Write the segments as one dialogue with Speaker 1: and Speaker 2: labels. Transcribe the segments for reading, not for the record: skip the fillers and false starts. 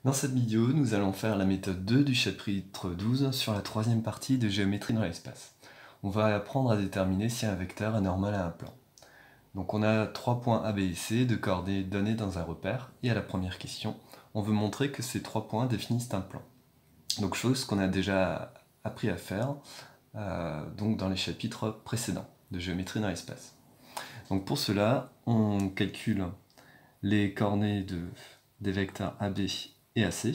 Speaker 1: Dans cette vidéo, nous allons faire la méthode 2 du chapitre 12 sur la troisième partie de géométrie dans l'espace. On va apprendre à déterminer si un vecteur est normal à un plan. Donc on a 3 points A, B et C de coordonnées données dans un repère, et à la première question, on veut montrer que ces 3 points définissent un plan. Donc chose qu'on a déjà appris à faire donc dans les chapitres précédents de géométrie dans l'espace. Donc pour cela, on calcule les coordonnées des vecteurs AB et AC.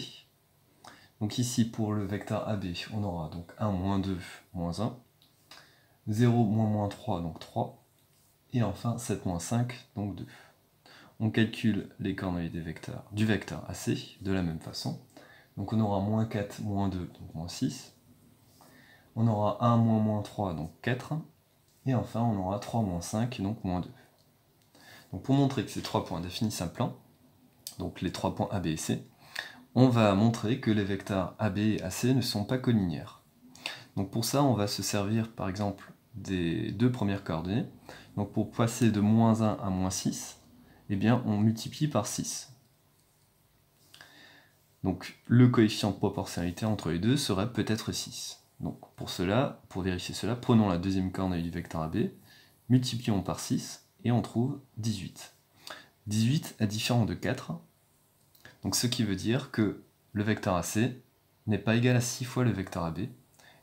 Speaker 1: Donc ici, pour le vecteur AB, on aura donc 1, moins 2, moins 1, 0, moins 3, donc 3, et enfin 7, moins 5, donc 2. On calcule les coordonnées du vecteur AC de la même façon. Donc on aura moins 4, moins 2, donc moins 6. On aura 1, moins 3, donc 4. Et enfin, on aura 3, moins 5, donc moins 2. Donc pour montrer que ces 3 points définissent un plan, donc les 3 points AB et C, on va montrer que les vecteurs AB et AC ne sont pas collinéaires. Donc pour ça, on va se servir par exemple des deux premières coordonnées. Donc pour passer de moins 1 à moins 6, eh bien on multiplie par 6. Donc le coefficient de proportionnalité entre les deux serait peut-être 6. Donc pour vérifier cela, prenons la deuxième coordonnée du vecteur AB, multiplions par 6 et on trouve 18. 18 est différent de 4, donc ce qui veut dire que le vecteur AC n'est pas égal à 6 fois le vecteur AB,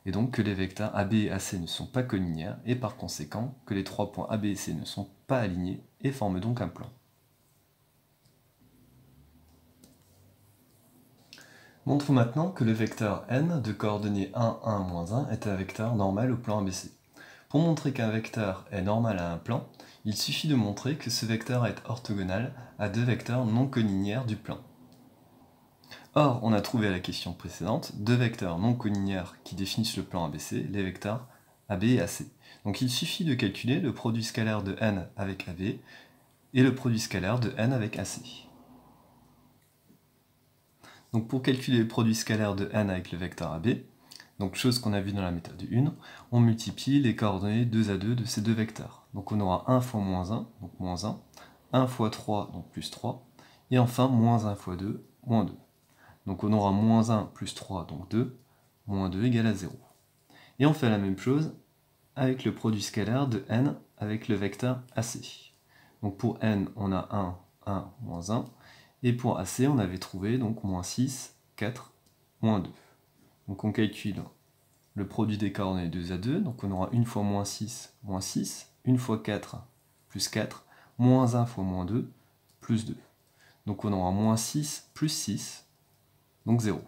Speaker 1: et donc que les vecteurs AB et AC ne sont pas collinéaires, et par conséquent que les 3 points AB et C ne sont pas alignés, et forment donc un plan. Montre maintenant que le vecteur n de coordonnées 1, 1, moins 1 est un vecteur normal au plan ABC. Pour montrer qu'un vecteur est normal à un plan, il suffit de montrer que ce vecteur est orthogonal à deux vecteurs non collinéaires du plan. Or, on a trouvé à la question précédente deux vecteurs non collinéaires qui définissent le plan ABC, les vecteurs AB et AC. Donc il suffit de calculer le produit scalaire de n avec AB et le produit scalaire de n avec AC. Donc pour calculer le produit scalaire de n avec le vecteur AB, donc chose qu'on a vu dans la méthode 1, on multiplie les coordonnées 2 à 2 de ces deux vecteurs. Donc on aura 1 fois moins 1, donc moins 1, 1 fois 3, donc plus 3, et enfin moins 1 fois 2, moins 2. Donc on aura moins 1 plus 3, donc 2, moins 2 égale à 0. Et on fait la même chose avec le produit scalaire de n avec le vecteur AC. Donc pour n, on a 1, 1, moins 1, et pour AC, on avait trouvé donc moins 6, 4, moins 2. Donc on calcule le produit des coordonnées 2 à 2, donc on aura 1 fois moins 6, 1 fois 4, plus 4, moins 1 fois moins 2, plus 2. Donc on aura moins 6 plus 6, donc 0.